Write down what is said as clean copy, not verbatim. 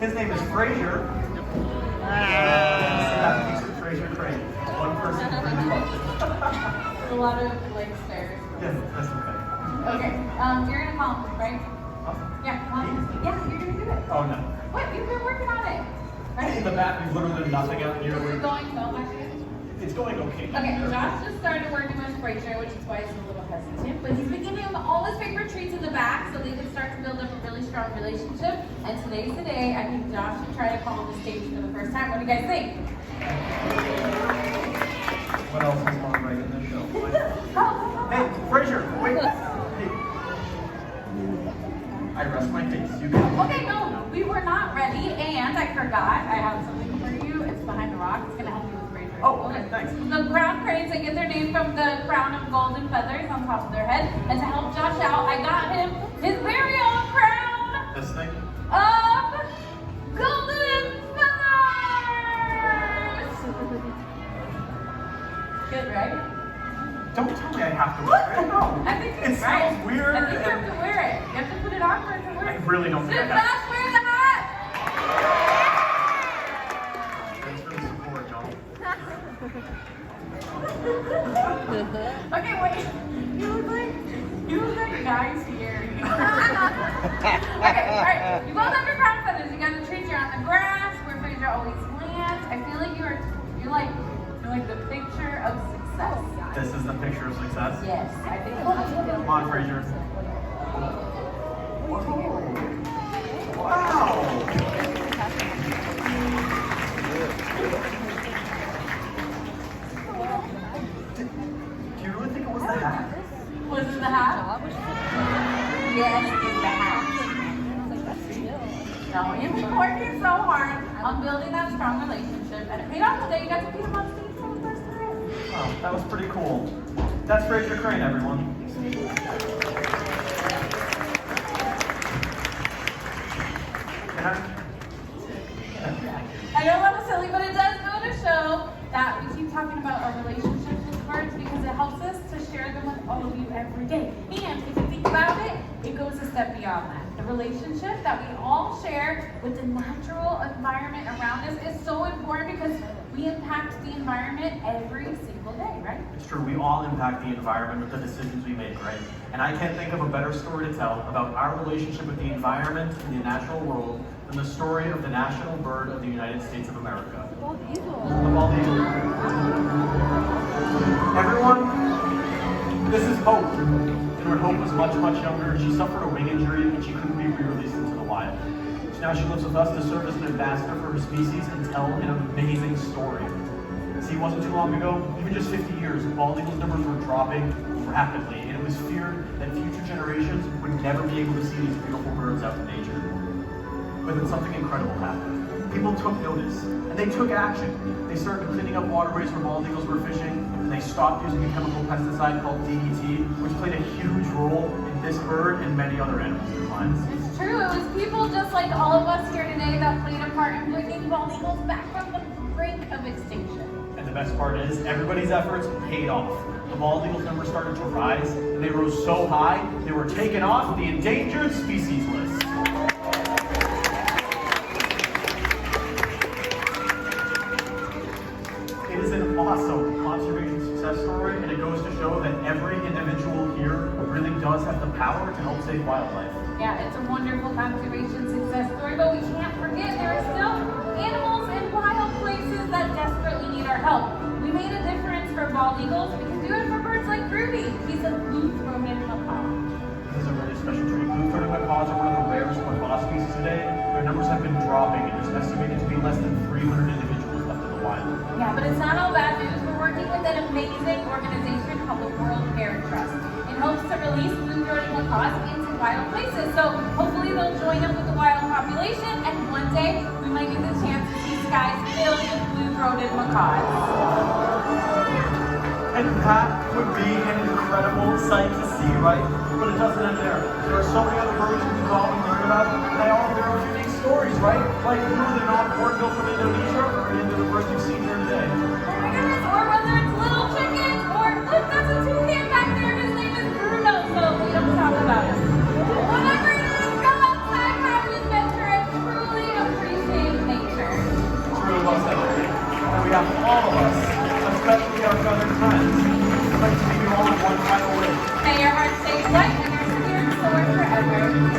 His name is Fraser. That piece of Fraser Crane. One person really loves it. A lot of like stairs. Yes, that's okay. Okay, you're gonna call him, right? Awesome. Yeah, come on. Yeah, you're gonna do it. Oh no. What? You've been working on it. Right? In the back, we've literally done nothing out here. We're going so much. It's going okay. Okay, Josh just started working with Fraser, which is why he's a little hesitant, but he's been giving him all his favorite treats in the back so they can start to build up a really strong relationship. And today's the day I think Josh should try to call him the stage for the first time. What do you guys think? What else is on right in this show? Oh, Hey, Fraser, wait. Hey. I rest my case. You can. okay, no, we were not ready, and I forgot. I have something for you. It's behind the rock. It's gonna help you with Fraser. Oh, okay, thanks. The brown cranes, they get their name from the crown of golden feathers on top of their head. And to help Josh out, I got him his very own crown This thing? of golden feathers. Good, right? Don't tell me I have to wear it. No. I think It it's right. sounds weird. I think you have to wear it. You have to put it on for it to work. I really don't think I Did have Josh wear the hat? Thanks for the support, y'all. Okay, wait. You look like guys here. Okay, alright. You both have your crown feathers. You got the trees. You're on the grass where Fraser always lands. I feel like you're like the picture of success. This is the picture of success. Yes, I think it's Come on, Fraser. Wow. Do you really think it was the hat? Was it the hat? Yes, it's the hat. No, you've been working so hard on building that strong relationship, and it paid off today. You got to meet him on stage for the first time. Wow, that was pretty cool. That's Fraser Crane, everyone. I know that was silly, but it does go to show that we keep talking about our relationships with birds because it helps us to share them with all of you every day. And if you think about it, it goes a step beyond that. The relationship that we all share with the natural environment around us is so important because we impact the environment every single day, right? It's true, we all impact the environment with the decisions we make, right? And I can't think of a better story to tell about our relationship with the environment and the natural world than the story of the national bird of the United States of America. The bald eagle. Everyone, this is Hope. And when Hope was much, much younger, she suffered a wing injury and she couldn't be re-released into the wild. So now she lives with us to serve as an ambassador for her species and tell an amazing story. See, it wasn't too long ago, even just 50 years, bald eagles numbers were dropping rapidly, and it was feared that future generations would never be able to see these beautiful birds out in nature. But then something incredible happened. People took notice, and they took action. They started cleaning up waterways where bald eagles were fishing, and they stopped using a chemical pesticide called DDT, which played a huge role in this bird and many other animals' lives. It's true. It was people just like all of us here today that played a part in bringing bald eagles back from the brink of extinction. And the best part is, everybody's efforts paid off. The bald eagles numbers started to rise, and they rose so high, they were taken off the endangered species list. It is an awesome conservation success story, and it goes to show that every individual here really does have the power to help save wildlife. Yeah, it's a wonderful conservation success story, but we can't forget there are still animals in wild places that desperately need our help. We made a difference for bald eagles. We can do it for birds like Ruby. He's a blue-throated macaw. This is a really special treat. Blue-throated macaws are one of the rarest macaw species today. Their numbers have been dropping, and there's estimated to be less than 300 individuals left in the wild. Yeah, but it's not all bad news. We're working with an amazing organization called the World Hare Trust in hopes to release blue-throated macaws into wild places. So hopefully they'll join up with the wild population, and one day we might get the chance to see skies filled with blue-throated macaws. And that would be an incredible sight to see, right? But it doesn't end there. There are so many other birds we can go and learn about, and they all have their own unique stories, right? Like blue, the non-hornbill from Indonesia, or into the birds you've seen here today. Oh my goodness, or whether it's little chickens, or look, that's a toucan back there. His name is Bruno, so we don't talk about him. Whatever it is, go outside, have an adventure, and truly appreciate behalf of all of us, especially our feathered friends, I'd like to give you all one final wish. May your heart stay light and your spirit soar forever.